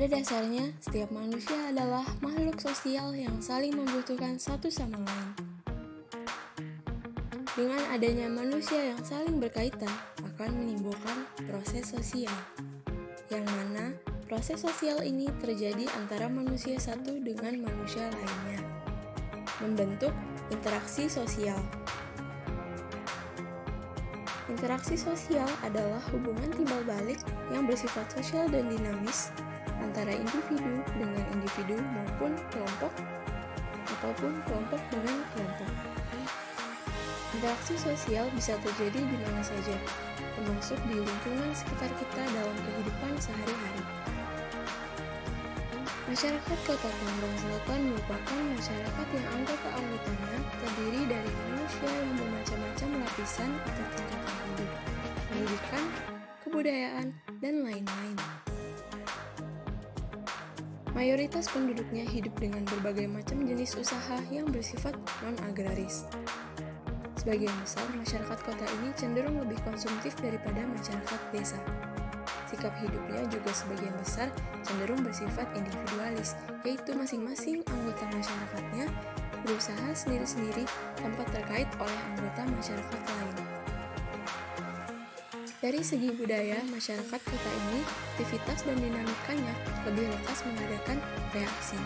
Pada dasarnya, setiap manusia adalah makhluk sosial yang saling membutuhkan satu sama lain. Dengan adanya manusia yang saling berkaitan akan menimbulkan proses sosial, yang mana proses sosial ini terjadi antara manusia satu dengan manusia lainnya, membentuk interaksi sosial. Interaksi sosial adalah hubungan timbal balik yang bersifat sosial dan dinamis antara individu dengan individu maupun kelompok ataupun kelompok dengan kelompok. Interaksi sosial bisa terjadi di mana saja, termasuk di lingkungan sekitar kita dalam kehidupan sehari-hari. Masyarakat Kota Tangerang Selatan merupakan masyarakat yang anggota-anggotanya terdiri dari manusia yang bermacam-macam lapisan atau tingkatan hidup, pendidikan, kebudayaan, dan lain-lain. Mayoritas penduduknya hidup dengan berbagai macam jenis usaha yang bersifat non-agraris. Sebagian besar masyarakat kota ini cenderung lebih konsumtif daripada masyarakat desa. Sikap hidupnya juga sebagian besar cenderung bersifat individualis, yaitu masing-masing anggota masyarakatnya berusaha sendiri-sendiri tanpa terkait oleh anggota masyarakat lain. Dari segi budaya, masyarakat kota ini, aktivitas dan dinamikanya lebih lekas mengadakan reaksi,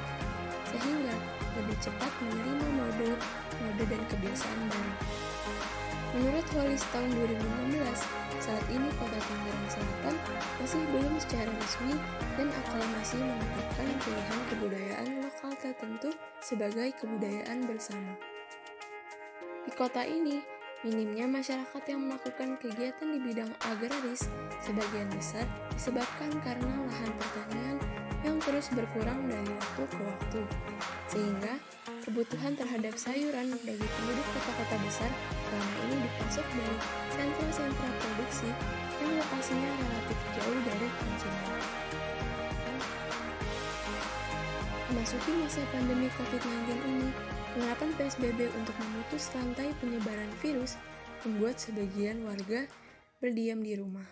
sehingga lebih cepat menerima mode dan kebiasaan baru. Menurut Wallis tahun 2016, saat ini Kota Tangerang Selatan masih belum secara resmi dan aklamasi menetapkan pilihan kebudayaan lokal tertentu sebagai kebudayaan bersama. Di kota ini, minimnya masyarakat yang melakukan kegiatan di bidang agraris sebagian besar disebabkan karena lahan pertanian yang terus berkurang dari waktu ke waktu, sehingga kebutuhan terhadap sayuran bagi penduduk kota-kota besar selama ini dipasok dari sentra-sentra produksi yang lokasinya relatif jauh dari konsumen. Memasuki masa pandemi COVID-19 ini, penerapan PSBB untuk memutus rantai penyebaran virus membuat sebagian warga berdiam di rumah,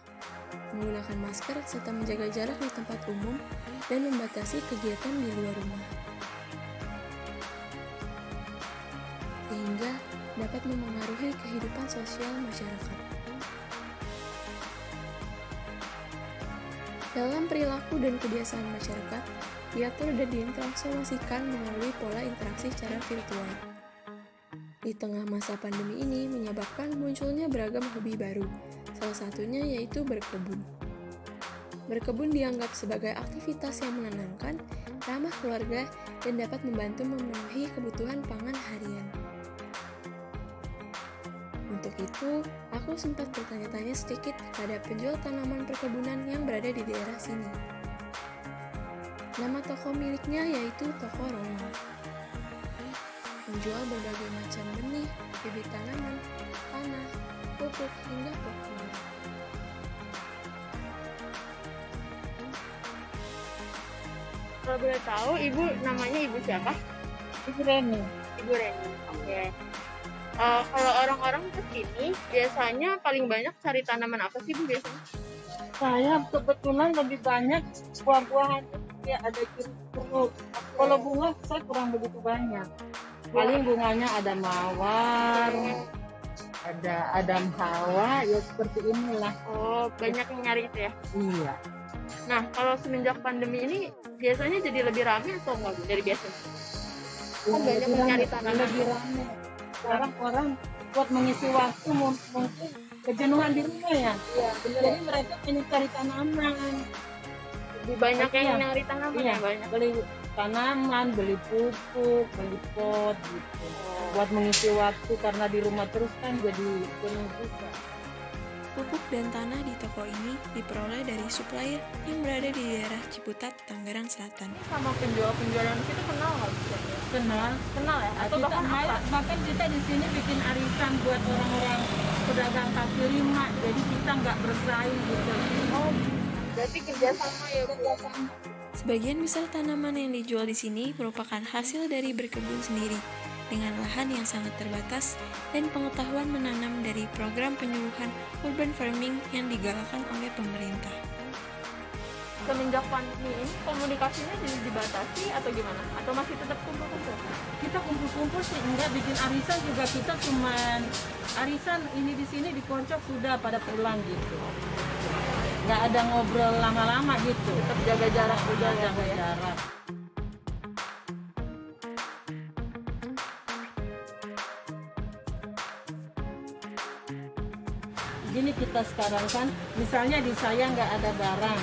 menggunakan masker serta menjaga jarak di tempat umum dan membatasi kegiatan di luar rumah, sehingga dapat memengaruhi kehidupan sosial masyarakat. Dalam perilaku dan kebiasaan masyarakat, diatur dan ditransformasikan melalui pola interaksi secara virtual. Di tengah masa pandemi ini menyebabkan munculnya beragam hobi baru, salah satunya yaitu berkebun. Berkebun dianggap sebagai aktivitas yang menenangkan, ramah keluarga, dan dapat membantu memenuhi kebutuhan pangan harian. Untuk itu, aku sempat bertanya-tanya sedikit kepada penjual tanaman perkebunan yang berada di daerah sini. Nama toko miliknya yaitu Toko Roma. Menjual berbagai macam benih, bibit tanaman, tanah, pupuk, hingga pot bunga. Kalau boleh tahu, Ibu namanya Ibu siapa? Ibu Reni. Ibu Reni. Oke. Kalau orang-orang kesini biasanya paling banyak cari tanaman apa sih Bu biasanya? Saya kebetulan lebih banyak buah-buahan, ya ada jeruk. Kalau bunga saya kurang begitu banyak. Paling bunganya ada mawar, ada adam hawa, ya seperti inilah. Oh, banyak yang nyari itu ya? Iya. Nah, kalau semenjak pandemi ini biasanya jadi lebih ramai atau enggak Bu, dari biasanya? Kan banyak yang nyari tanaman. Lebih ramai. Sekarang orang buat mengisi waktu mungkin kejenuhan di rumah ya. Iya, benar. Jadi mereka hanya cari tanaman. Lebih banyak yang Iya. nyari tanaman Iya, ya banyak. beli tanaman, beli pupuk, beli pot gitu. Buat mengisi waktu karena di rumah terus kan jadi penuh juga. Pupuk dan tanah di toko ini diperoleh dari supplier yang berada di daerah Ciputat, Tangerang Selatan. Sama penjual-penjual yang situ kenal nggak Bu? Kenal. Kenal ya? Atau Kita bahkan apa? bahkan kita di sini bikin arisan buat orang-orang pedagang kaki lima, jadi kita nggak bersaing gitu. Oh, berarti kerjasama ya Bu? Sebagian besar tanaman yang dijual di sini merupakan hasil dari berkebun sendiri, dengan lahan yang sangat terbatas dan pengetahuan menanam dari program penyuluhan urban farming yang digalakkan oleh pemerintah. semenjak pandemi ini komunikasinya jadi dibatasi atau gimana? Atau masih tetap kumpul-kumpul? Kita kumpul-kumpul sih enggak, bikin arisan juga kita cuman arisan ini di sini di Koncok sudah pada pulang gitu. Nggak ada ngobrol lama-lama gitu. Tetap jaga jarak juga ya, jaga Bu, ya? jarak. Gini kita sekarang kan, misalnya di saya nggak ada barang,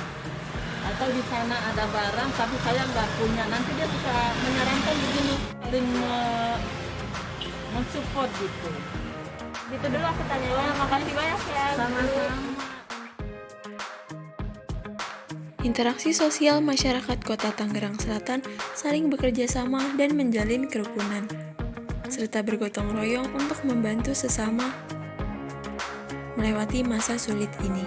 atau di sana ada barang tapi saya nggak punya, nanti dia bisa menyarankan begini, saling mensupport gitu. Gitu dulu aku tanya ya. Makasih banyak ya. Bu. Sama-sama. Interaksi sosial masyarakat Kota Tangerang Selatan saling bekerja sama dan menjalin kerukunan, serta bergotong royong untuk membantu sesama melewati masa sulit ini.